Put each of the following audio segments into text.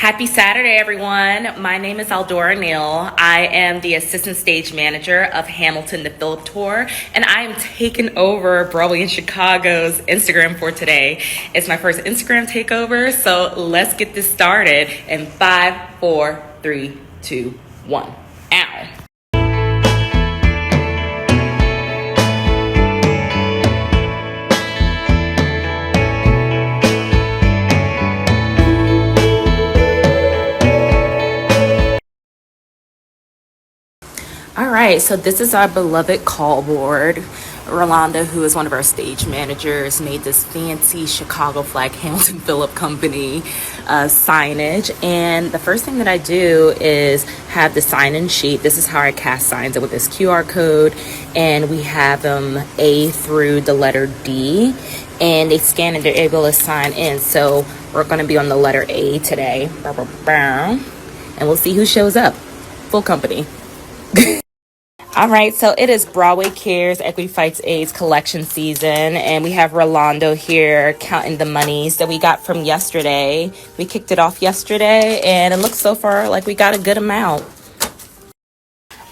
Happy Saturday, everyone. My name is Aldora Neal. I am the assistant stage manager of Hamilton the Philip Tour, and I am taking over Broadway in Chicago's Instagram for today. It's my first Instagram takeover, so let's get this started in 5, 4, 3, 2, 1. Ow. All right, so this is our beloved call board. Rolanda, who is one of our stage managers, made this fancy Chicago flag Hamilton Phillip Company signage. And the first thing that I do is have the sign-in sheet. This is how our cast signs it with this QR code. And we have them A through the letter D. And they scan and they're able to sign in. So we're going to be on the letter A today. And we'll see who shows up. Full company. All right, so it is Broadway Cares Equity Fights AIDS collection season, and we have Rolando here counting the monies that we got from yesterday. We kicked it off yesterday, and it looks so far like we got a good amount.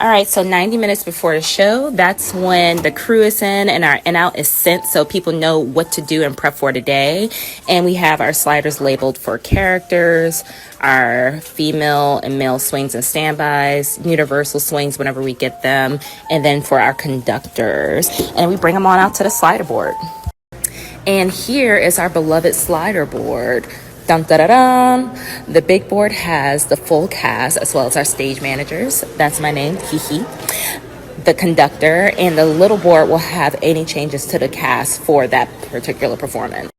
All right, so 90 minutes before the show, that's when the crew is in and our in-out is sent so people know what to do and prep for today. And we have our sliders labeled for characters, our female and male swings and standbys, universal swings whenever we get them, and then for our conductors. And we bring them on out to the slider board. And here is our beloved slider board. Dun, da, da, dun. The big board has the full cast as well as our stage managers. That's my name, Kiki. The conductor, and the little board will have any changes to the cast for that particular performance.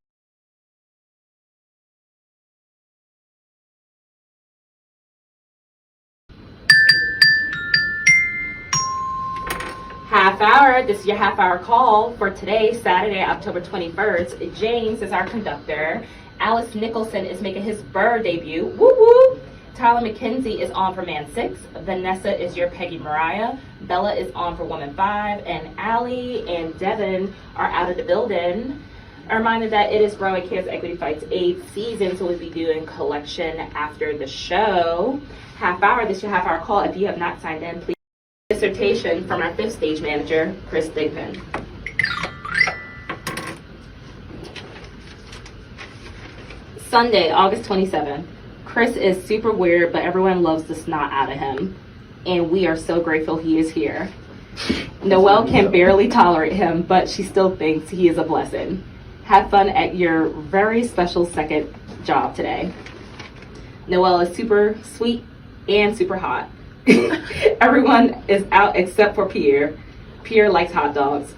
Half hour, this is your half hour call for today, Saturday, October 21st. James is our conductor. Alice Nicholson is making his bird debut. Woo woo! Tyler McKenzie is on for Man 6. Vanessa is your Peggy Mariah. Bella is on for Woman 5. And Allie and Devin are out of the building. A reminder that it is Broadway Cares Equity Fights 8th season, so we'll be doing collection after the show. Half hour, this is your half hour call. If you have not signed in, please. Dissertation from our 5th stage manager, Chris Thigpen. Sunday, August 27th. Chris is super weird, but everyone loves the snot out of him. And we are so grateful he is here. Noelle can barely tolerate him, but she still thinks he is a blessing. Have fun at your very special second job today. Noelle is super sweet and super hot. Everyone is out except for Pierre. Pierre likes hot dogs.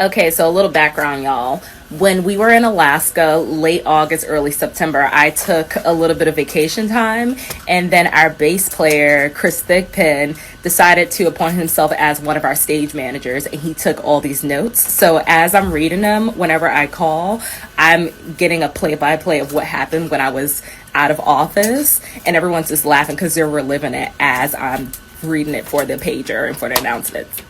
Okay, so a little background, y'all. When we were in Alaska, late August, early September, I took a little bit of vacation time, and then our bass player, Chris Thigpen, decided to appoint himself as one of our stage managers, and he took all these notes. So as I'm reading them, whenever I call, I'm getting a play-by-play of what happened when I was out of office, and everyone's just laughing because they're reliving it as I'm reading it for the pager and for the announcements.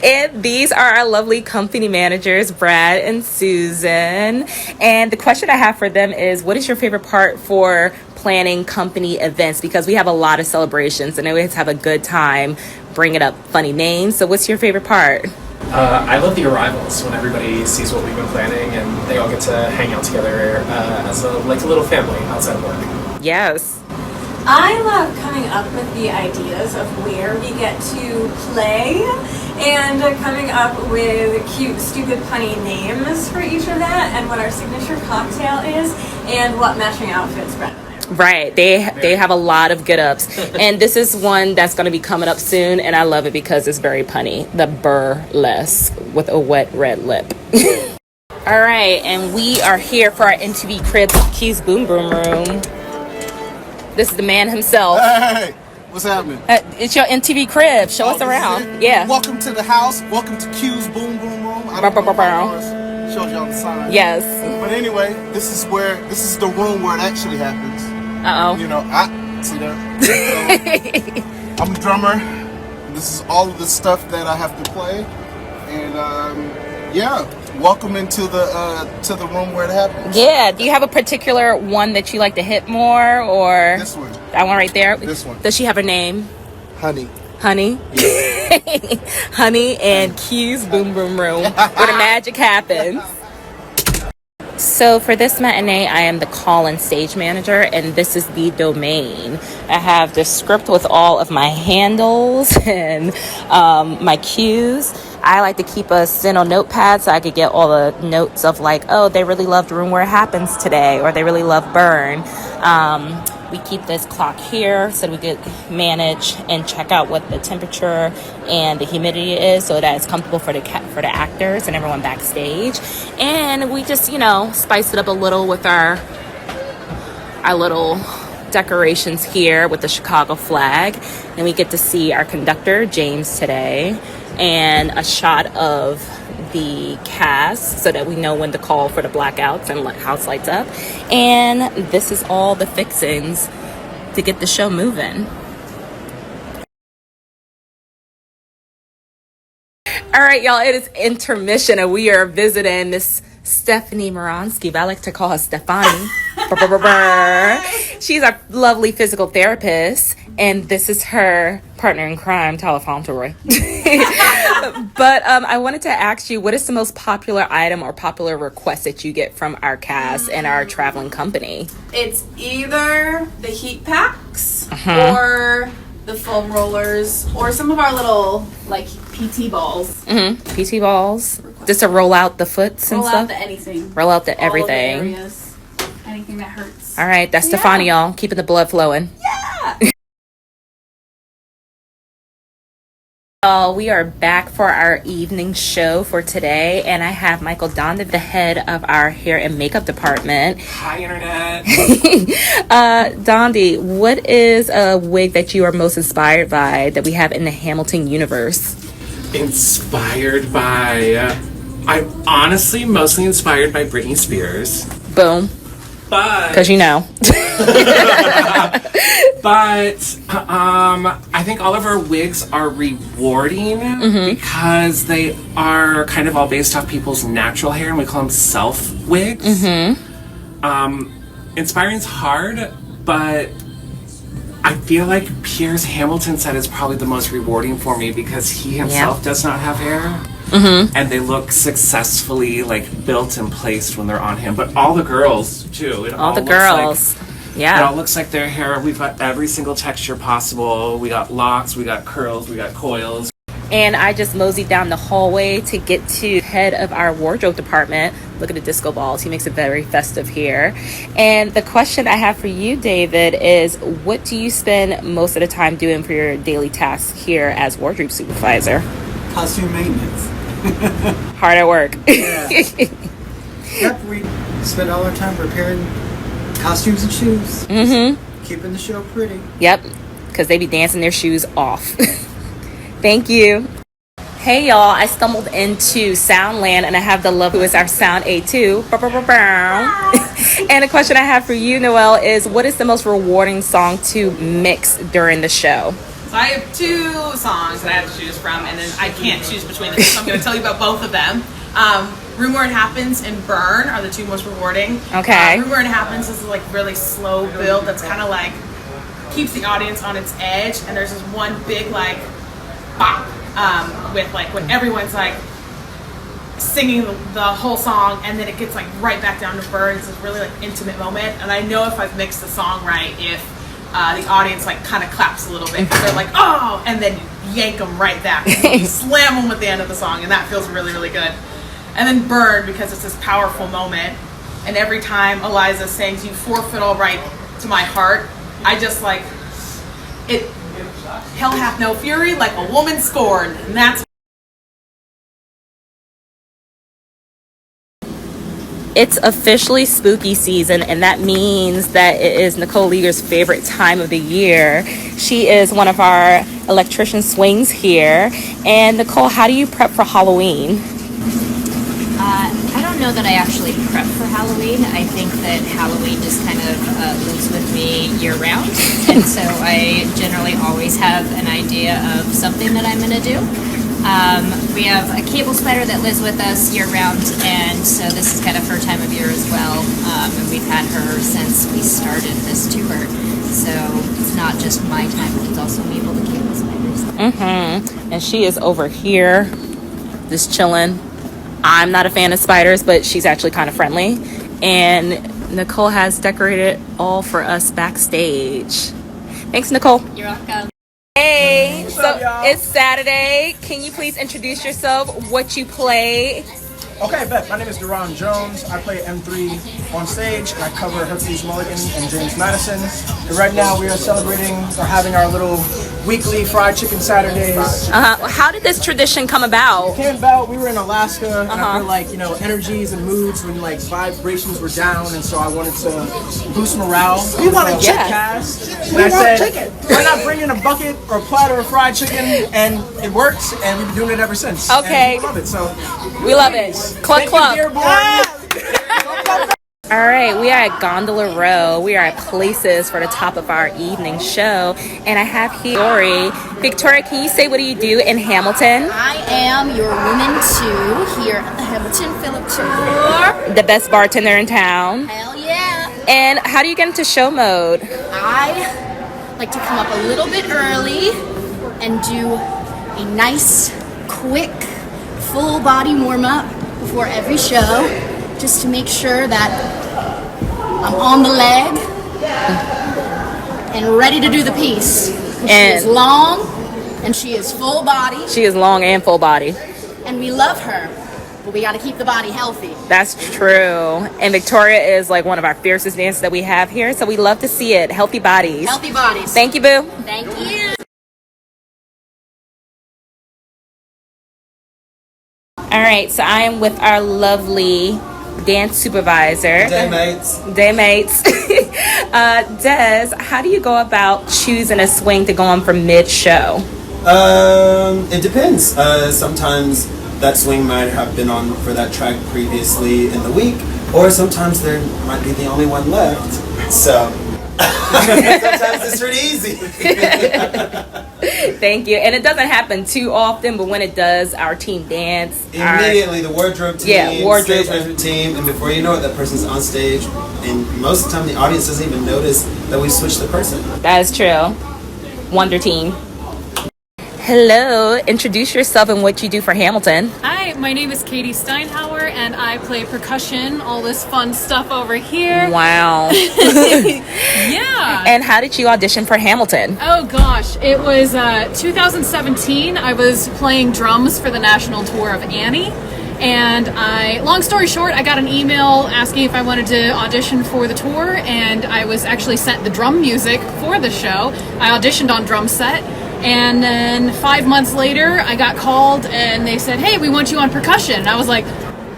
And these are our lovely company managers, Brad and Susan. And the question I have for them is, what is your favorite part for planning company events? Because we have a lot of celebrations and we always have a good time bringing up funny names. So what's your favorite part? I love the arrivals when everybody sees what we've been planning and they all get to hang out together as a little family outside of work. Yes. I love coming up with the ideas of where we get to play and coming up with cute, stupid, punny names for each of that and what our signature cocktail is and what matching outfits Brett and I have. Right. They have a lot of get-ups. And this is one that's going to be coming up soon, and I love it because it's very punny. The burlesque with a wet red lip. All right, and we are here for our MTV Cribs Keys Boom Boom Room. This is the man himself. Hey, what's happening? It's your MTV Crib. Show us around. Yeah. Welcome to the house. Welcome to Q's Boom Boom Room. I don't know if ours shows y'all the sign. Yes. But anyway, this is the room where it actually happens. Uh-oh. You know, I see that. So, I'm a drummer. This is all of the stuff that I have to play. And yeah, welcome into the room where it happens. Yeah. Do you have a particular one that you like to hit more, or This one. that one right there? This one. Does she have a name? Honey. Honey? Honey and Q's Boom Boom Room, where the magic happens. So for this matinee, I am the call-in stage manager, and this is the domain. I have the script with all of my handles and my cues. I like to keep a Steno notepad so I could get all the notes of like, oh, they really loved Room Where It Happens today, or they really love Burn. We keep this clock here so we could manage and check out what the temperature and the humidity is, so that it's comfortable for the actors and everyone backstage. And we just, spice it up a little with our little decorations here with the Chicago flag. And we get to see our conductor, James, today, and a shot of the cast so that we know when to call for the blackouts and house lights up. And this is all the fixings to get the show moving. All right, y'all, it is intermission and we are visiting Miss Stephanie Moronsky, but I like to call her Stefani. She's a lovely physical therapist, and this is her partner in crime, Tyler Fauntleroy. But I wanted to ask you, what is the most popular item or popular request that you get from our cast and our traveling company? It's either the heat packs or the foam rollers or some of our little PT balls. PT balls, just to roll out the foots and Roll stuff. out the anything. Roll out the All of the everything. areas. Anything that hurts. All right, that's Stefani, y'all, keeping the blood flowing. Yeah. We are back for our evening show for today, and I have Michael Donda, the head of our hair and makeup department. Hi, Internet. Dondi, what is a wig that you are most inspired by that we have in the Hamilton universe? Inspired by... I'm honestly mostly inspired by Britney Spears. Boom. But... Because But I think all of our wigs are rewarding because they are kind of all based off people's natural hair, and we call them self wigs. Inspiring's hard, but I feel like Piers Hamilton said is probably the most rewarding for me because he himself does not have hair. And they look successfully built and placed when they're on him. But all the girls too. It all looks like their hair. We've got every single texture possible. We got locks, we got curls, we got coils. And I just moseyed down the hallway to get to head of our wardrobe department. Look at the disco balls. He makes it very festive here. And the question I have for you, David, is what do you spend most of the time doing for your daily tasks here as wardrobe supervisor? Costume maintenance. Hard at work. Yep, we spend all our time repairing costumes and shoes. Keeping the show pretty. Yep, because they be dancing their shoes off. Thank you. Hey y'all, I stumbled into Soundland and I have the love who is our Sound A2. And the question I have for you, Noelle, is what is the most rewarding song to mix during the show? So I have two songs that I have to choose from, and then I can't choose between them, so I'm going to tell you about both of them. Room Where It Happens and Burn are the two most rewarding. Okay. Room Where It Happens is really slow build that's kind of keeps the audience on its edge, and there's this one big bop with when everyone's singing the whole song, and then it gets right back down to Burn. It's this really intimate moment, and I know if I've mixed the song right if the audience kind of claps a little bit because they're oh, and then you yank them right back and you slam them at the end of the song, and that feels really, really good. And then Burn, because it's this powerful moment, and every time Eliza sings "You Forfeit All Right to My Heart," I just it. Hell hath no fury like a woman scorned, and that's. It's officially spooky season, and that means that it is Nicole Leaguer's favorite time of the year. She is one of our electrician swings here. And Nicole, how do you prep for Halloween? I don't know that I actually prep for Halloween. I think that Halloween just kind of lives with me year round. And so I generally always have an idea of something that I'm going to do. We have a cable spider that lives with us year round, and so this is kind of her time of year as well. And we've had her since we started this tour. So it's not just my time, but it's also Mabel the cable spiders. And she is over here, just chilling. I'm not a fan of spiders, but she's actually kind of friendly. And Nicole has decorated all for us backstage. Thanks, Nicole. You're welcome. Hey, so it's Saturday. Can you please introduce yourself, what you play? Okay, bet. My name is Deron Jones. I play M3 on stage, and I cover Hercules Mulligan and James Madison. And right now we are celebrating or having our little weekly fried chicken Saturdays. How did this tradition come about? It came about, we were in Alaska, and I feel like, energies and moods when vibrations were down, and so I wanted to boost morale. We want a chicken cast. And I said, why not bring in a bucket or a platter of fried chicken? And it worked, and we've been doing it ever since. Okay. And we love it, so. We love it. Club, club. All right, we are at Gondola Row. We are at Places for the top of our evening show. And I have here Victoria. Victoria, can you say what do you do in Hamilton? I am your woman 2 here at the Hamilton Phillip Tour. The best bartender in town. Hell yeah. And how do you get into show mode? I like to come up a little bit early and do a nice, quick, full body warm-up before every show, just to make sure that I'm on the leg and ready to do the piece. She is long and she is full body. She is long and full body. And we love her, but we got to keep the body healthy. That's true. And Victoria is like one of our fiercest dancers that we have here, so we love to see it. Healthy bodies. Healthy bodies. Thank you, boo. Thank you. All right, so I am with our lovely dance supervisor. Day mates. Day mates. Des, how do you go about choosing a swing to go on for mid-show? It depends. Sometimes that swing might have been on for that track previously in the week, or sometimes there might be the only one left. So sometimes it's pretty easy. Thank you. And it doesn't happen too often, but when it does, our team dance. Immediately, the wardrobe team, wardrobe stage management team, and before you know it, that person's on stage. And most of the time, the audience doesn't even notice that we switched the person. That is true. Wonder Team. Hello, introduce yourself and what you do for Hamilton. Hi, my name is Katie Steinhauer and I play percussion, all this fun stuff over here. Wow. Yeah. And how did you audition for Hamilton? Oh gosh, it was 2017. I was playing drums for the national tour of Annie. And long story short, I got an email asking if I wanted to audition for the tour, and I was actually sent the drum music for the show. I auditioned on drum set. And then 5 months later, I got called and they said, hey, we want you on percussion. And I was like,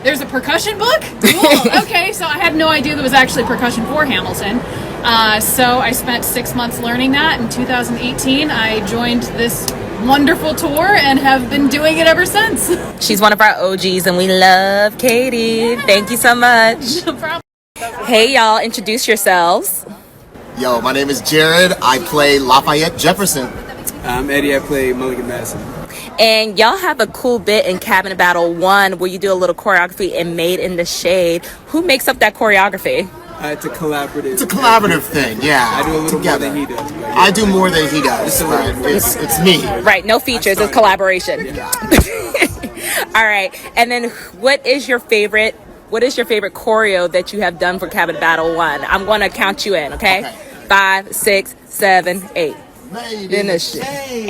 there's a percussion book? Cool. Okay, so I had no idea there was actually percussion for Hamilton. So I spent 6 months learning that. In 2018, I joined this wonderful tour and have been doing it ever since. She's one of our OGs and we love Katie. Yeah. Thank you so much. No problem. Hey, y'all, introduce yourselves. Yo, my name is Jared. I play Lafayette Jefferson. I'm Eddie. I play Mulligan Madison. And y'all have a cool bit in Cabinet Battle 1 where you do a little choreography in Made in the Shade. Who makes up that choreography? It's a collaborative. It's a collaborative thing, yeah. I do a little together. more than he does. Yeah. I do more than he does, but it's me. Right, no features, it's collaboration. Yeah. All right, and then what is your favorite choreo that you have done for Cabinet Battle 1? I'm going to count you in, okay? 5, 6, 7, 8. Made in the Shade.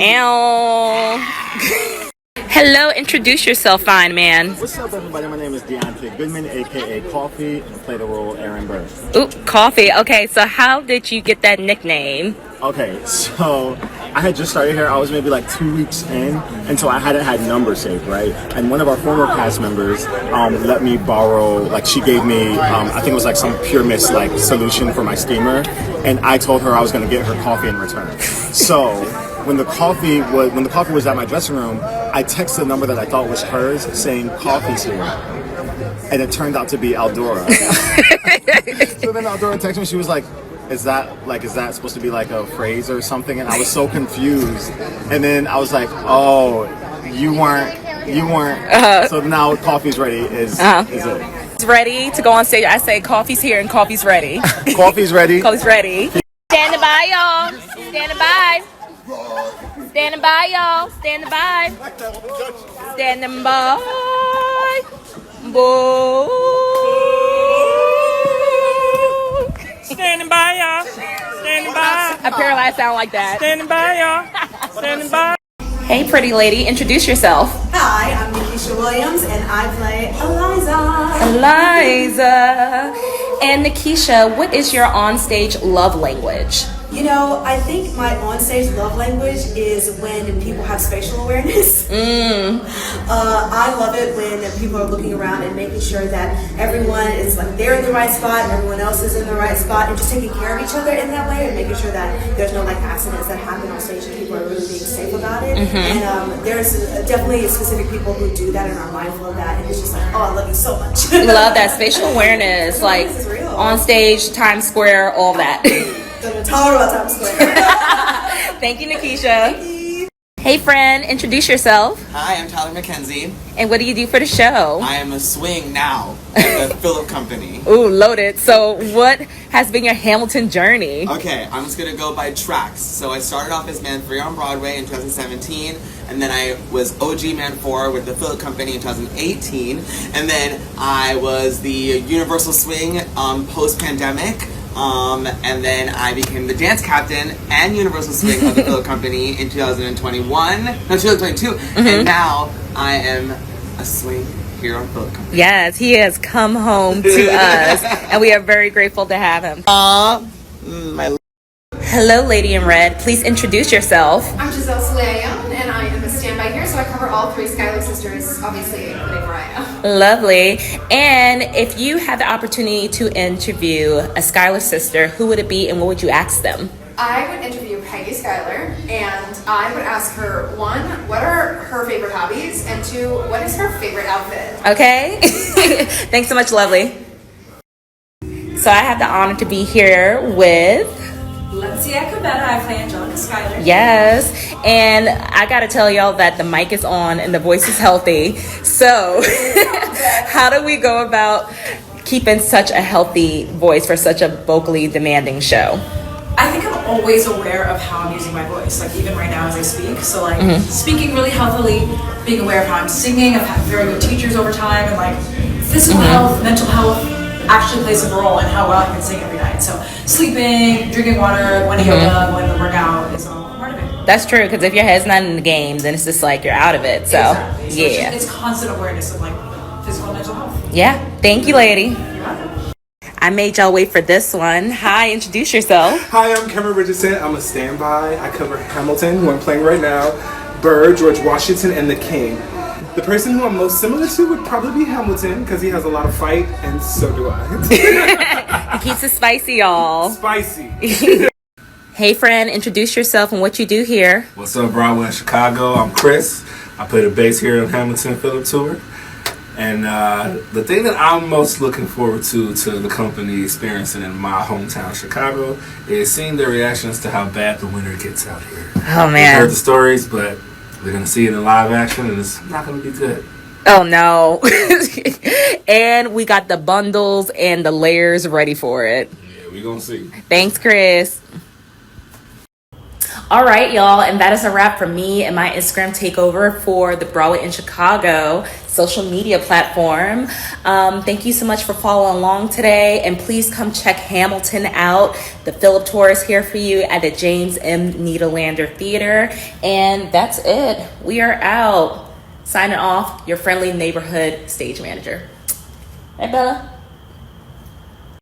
Hello, introduce yourself, fine man. What's up, everybody? My name is Deontay Goodman, aka Coffee, and I play the role Aaron Burr. Ooh, Coffee. Okay, so how did you get that nickname? Okay, so I had just started here. I was maybe like 2 weeks in, and so I hadn't had numbers saved, right? And one of our former cast members let me borrow, like she gave me, I think it was like some Pure Mist like solution for my steamer, and I told her I was going to get her coffee in return. So when the coffee was at my dressing room, I texted a number that I thought was hers, saying coffee's here. And it turned out to be Aldora. So then Aldora texted me, she was like, is that supposed to be like a phrase or something? And I was so confused. And then I was like, oh, you weren't. So now coffee's ready is it. It's ready to go on stage. I say coffee's here and coffee's ready. Coffee's ready. Coffee's ready. Standing by, y'all. Standing by. Standing by, y'all. Standing by. Standing by. Boo. Standing by, y'all. Standing by. Apparently I sound like that. Standing by, y'all. Standing by. Hey, pretty lady, introduce yourself. Hi, I'm Nikisha Williams, and I play Eliza. Eliza. And Nikisha, what is your onstage love language? You know, I think my onstage love language is when people have spatial awareness. I love it when people are looking around and making sure that everyone is like they're in the right spot, everyone else is in the right spot, and just taking care of each other in that way, and making sure that there's no like accidents that happen on stage and people are really being safe about it. And there's definitely specific people who do that and are mindful of that, and it's just like, oh, I love you so much. Love that spatial awareness, like on stage, Times Square, all that. Talk about Times Square. Thank you, Nikisha. Hey, friend, introduce yourself. Hi, I'm Tyler McKenzie. And what do you do for the show? I am a swing now at the Phillip Company. Ooh, loaded. So what has been your Hamilton journey? Okay, I'm just going to go by tracks. So I started off as Man 3 on Broadway in 2017, and then I was OG Man 4 with the Phillip Company in 2018, and then I was the Universal Swing post-pandemic. And then I became the dance captain and Universal Swing of the Phillip Company in 2022, and now I am a swing here on Phillip Company. Yes, he has come home to us, and we are very grateful to have him. Hello, Lady in Red. Please introduce yourself. I'm Giselle Soleil, and I am a standby here, so I cover all three Schuyler sisters, obviously, including Mariah. Lovely. And if you had the opportunity to interview a Schuyler sister, who would it be and what would you ask them? I would interview Peggy Schuyler, and I would ask her, one, what are her favorite hobbies, and two, what is her favorite outfit? Okay. Thanks so much, lovely. So I have the honor to be here with... Lencia Cabetta. I play Angelica Schuyler. Yes, and I gotta tell y'all that the mic is on and the voice is healthy. So how do we go about keeping such a healthy voice for such a vocally demanding show? I think I'm always aware of how I'm using my voice, like even right now as I speak. So like speaking really healthily, being aware of how I'm singing. I've had very good teachers over time, and like physical health, mental health actually plays a role in how well I can sing every night. So sleeping, drinking water, going to yoga, going to work out is all part of it. That's true, because if your head's not in the game, then it's just like you're out of it. So Exactly. So yeah. it's constant awareness of like physical and mental health. Yeah. Thank you, lady. You're welcome. I made y'all wait for this one. Hi, introduce yourself. Hi, I'm Cameron Richardson. I'm a standby. I cover Hamilton, who I'm playing right now, Burr, George Washington, and the King. The person who I'm most similar to would probably be Hamilton, because he has a lot of fight, and so do I. He keeps it spicy, y'all. Spicy. Hey, friend, introduce yourself and what you do here. What's up, Broadway in Chicago? I'm Chris. I play the bass here on Hamilton Phillip Tour. And the thing that I'm most looking forward to the company experiencing in my hometown, Chicago, is seeing their reactions to how bad the winter gets out here. Oh, man. We've heard the stories, but we're going to see it in live action, and it's not going to be good. Oh, no. And we got the bundles and the layers ready for it. Yeah, we're going to see. Thanks, Chris. All right, y'all, and that is a wrap for me and my Instagram takeover for the Broadway in Chicago social media platform. Thank you so much for following along today, and please come check Hamilton out. The Phillip Tour is here for you at the James M. Niederlander Theater, and that's it. We are out. Signing off, your friendly neighborhood stage manager. Hey, Bella.